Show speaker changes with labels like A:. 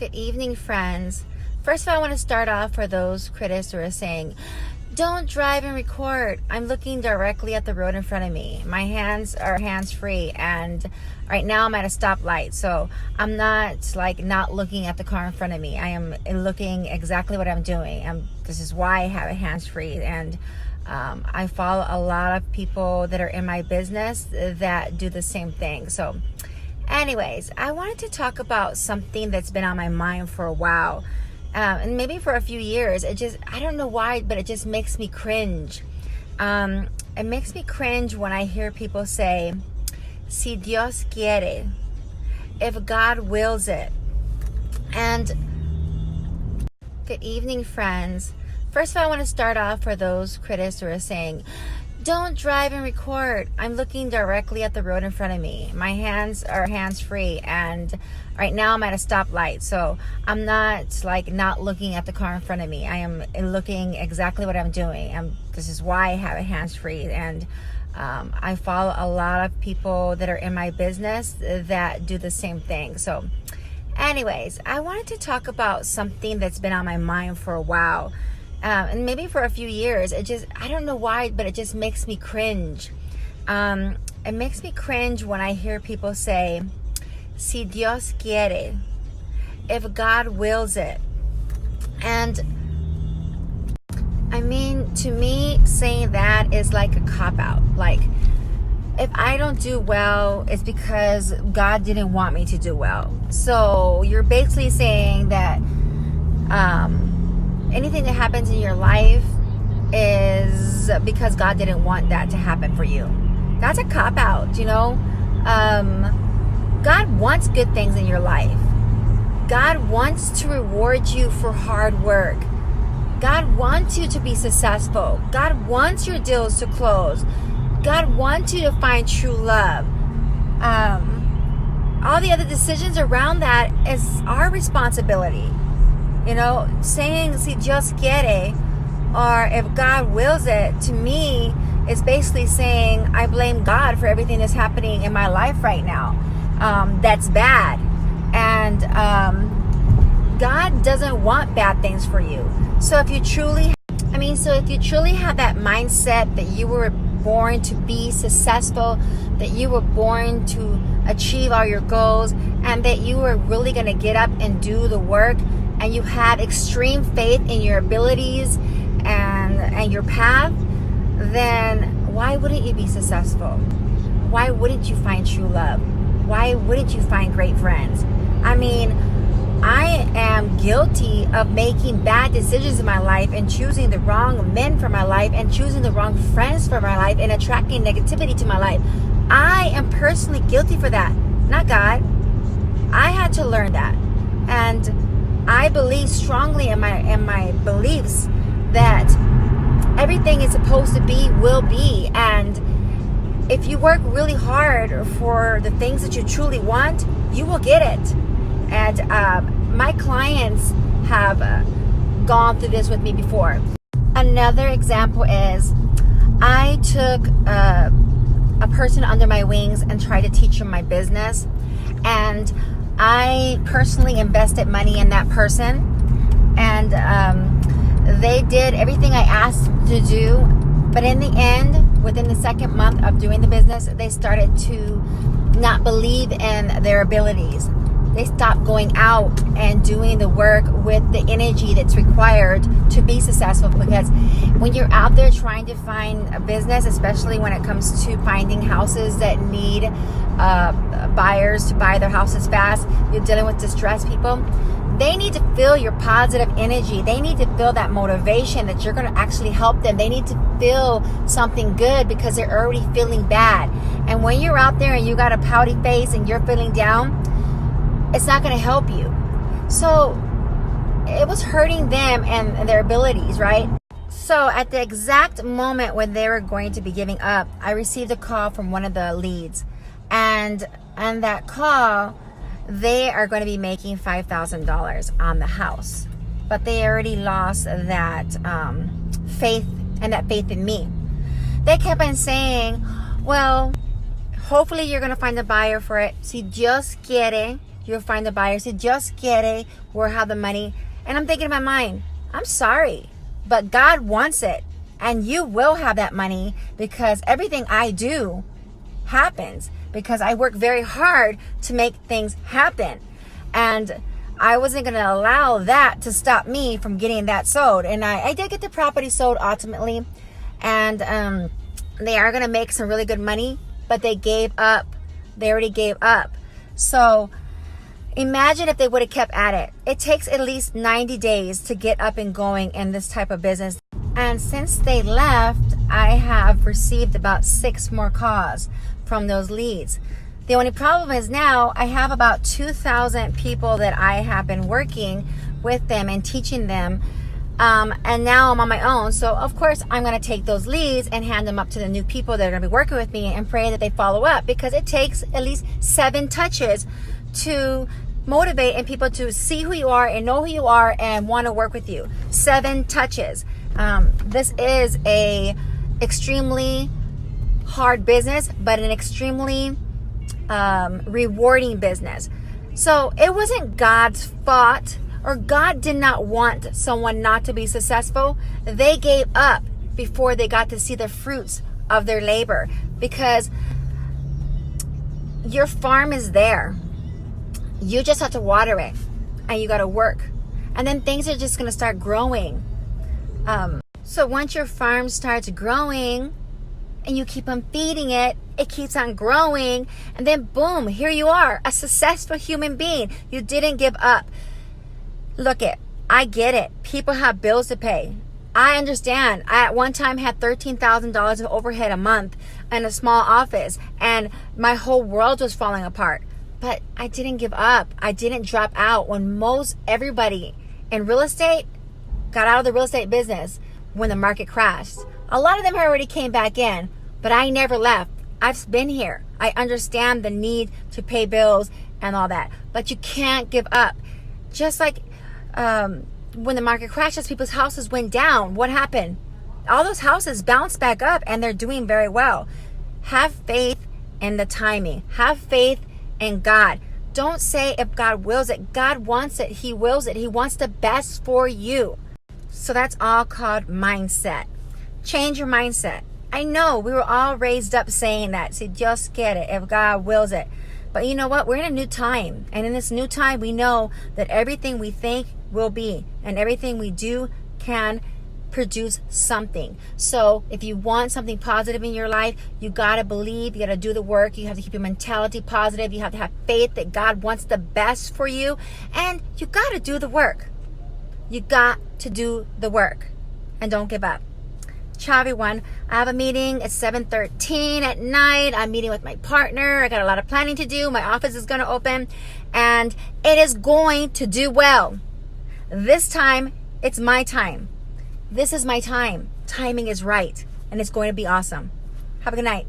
A: Good evening, friends. First of all, I want to start off for those critics who are saying, don't drive and record. I'm looking directly at the road in front of me. My hands are hands-free, and right now I'm at a stoplight, so I'm not looking at the car in front of me. I am looking exactly what I'm doing. This is why I have it hands-free, and I follow a lot of people that are in my business that do the same thing. So anyways, I wanted to talk about something that's been on my mind for a while. And maybe for a few years. I don't know why, but it just makes me cringe. It makes me cringe when I hear people say, si Dios quiere, if God wills it. And good evening, friends. First of all, I want to start off for those critics who are saying, don't drive and record. I'm looking directly at the road in front of me. My hands are hands-free, and right now I'm at a stoplight, so I'm not looking at the car in front of me. I am looking exactly what I'm doing. This is why I have it hands-free, and I follow a lot of people that are in my business that do the same thing. So anyways, I wanted to talk about something that's been on my mind for a while. And maybe for a few years. I don't know why, but it just makes me cringe. It makes me cringe when I hear people say, si Dios quiere, if God wills it. And I mean, to me, saying that is like a cop-out. Like, if I don't do well, it's because God didn't want me to do well. So you're basically saying that anything that happens in your life is because God didn't want that to happen for you. That's a cop-out, you know? God wants good things in your life. God wants to reward you for hard work. God wants you to be successful. God wants your deals to close. God wants you to find true love. All the other decisions around that is our responsibility. You know, saying si Dios quiere, or if God wills it, to me is basically saying I blame God for everything that's happening in my life right now. That's bad. And God doesn't want bad things for you. So if you truly have that mindset that you were born to be successful, that you were born to achieve all your goals, and that you were really going to get up and do the work, and you have extreme faith in your abilities and your path, then why wouldn't you be successful? Why wouldn't you find true love? Why wouldn't you find great friends? I mean, I am guilty of making bad decisions in my life and choosing the wrong men for my life and choosing the wrong friends for my life and attracting negativity to my life. I am personally guilty for that, not God. I had to learn that. And I believe strongly in my beliefs that everything is supposed to be will be, and if you work really hard for the things that you truly want, you will get it. And my clients have gone through this with me before. Another example is I took a person under my wings and tried to teach them my business, and I personally invested money in that person, and they did everything I asked them to do. But in the end, within the second month of doing the business, they started to not believe in their abilities. They stopped going out and doing the work with the energy that's required to be successful. Because when you're out there trying to find a business, especially when it comes to finding houses that need buyers to buy their houses fast, you're dealing with distressed people. They need to feel your positive energy. They need to feel that motivation that you're going to actually help them. They need to feel something good because they're already feeling bad. And when you're out there and you got a pouty face and you're feeling down, it's not going to help you. So it was hurting them and their abilities, right? So at the exact moment when they were going to be giving up, I received a call from one of the leads. And on that call, they are going to be making $5,000 on the house. But they already lost that faith in me. They kept on saying, well, hopefully you're going to find a buyer for it. Si Dios quiere, you'll find the buyer. Si Dios quiere, we'll have the money. And I'm thinking in my mind, I'm sorry, but God wants it. And you will have that money, because everything I do happens because I work very hard to make things happen. And I wasn't going to allow that to stop me from getting that sold. And I did get the property sold ultimately. And they are going to make some really good money, but they gave up. They already gave up. So imagine if they would have kept at it. It takes at least 90 days to get up and going in this type of business. And since they left, I have received about 6 more calls from those leads. The only problem is now I have about 2,000 people that I have been working with them and teaching them. And now I'm on my own. So of course I'm going to take those leads and hand them up to the new people that are going to be working with me and pray that they follow up, because it takes at least 7 touches to motivate and people to see who you are and know who you are and want to work with you. 7 touches. This is a extremely hard business, but an extremely rewarding business. So it wasn't God's fault, or God did not want someone not to be successful. They gave up before they got to see the fruits of their labor, because your farm is there. You just have to water it, and you got to work, and then things are just going to start growing. So once your farm starts growing and you keep on feeding it, it keeps on growing, and then boom, here you are, a successful human being. You didn't give up. Look it, I get it. People have bills to pay. I understand. I at one time had $13,000 of overhead a month in a small office, and my whole world was falling apart. But I didn't give up. I didn't drop out when most everybody in real estate got out of the real estate business when the market crashed. A lot of them already came back in, but I never left. I've been here. I understand the need to pay bills and all that, but you can't give up. Just like when the market crashes, people's houses went down. What happened? All those houses bounced back up, and they're doing very well. Have faith in the timing. Have faith in God. Don't say if God wills it. God wants it. He wills it. He wants the best for you. So that's all called mindset. Change your mindset. I know we were all raised up saying that. Si Dios quiere, if God wills it. But you know what? We're in a new time. And in this new time, we know that everything we think will be. And everything we do can produce something. So if you want something positive in your life, you got to believe. You got to do the work. You have to keep your mentality positive. You have to have faith that God wants the best for you. And you got to do the work. You got to do the work. And don't give up. Ciao, everyone. I have a meeting at 7:13 at night. I'm meeting with my partner. I got a lot of planning to do. My office is going to open, and it is going to do well. This time, it's my time. This is my time. Timing is right, and it's going to be awesome. Have a good night.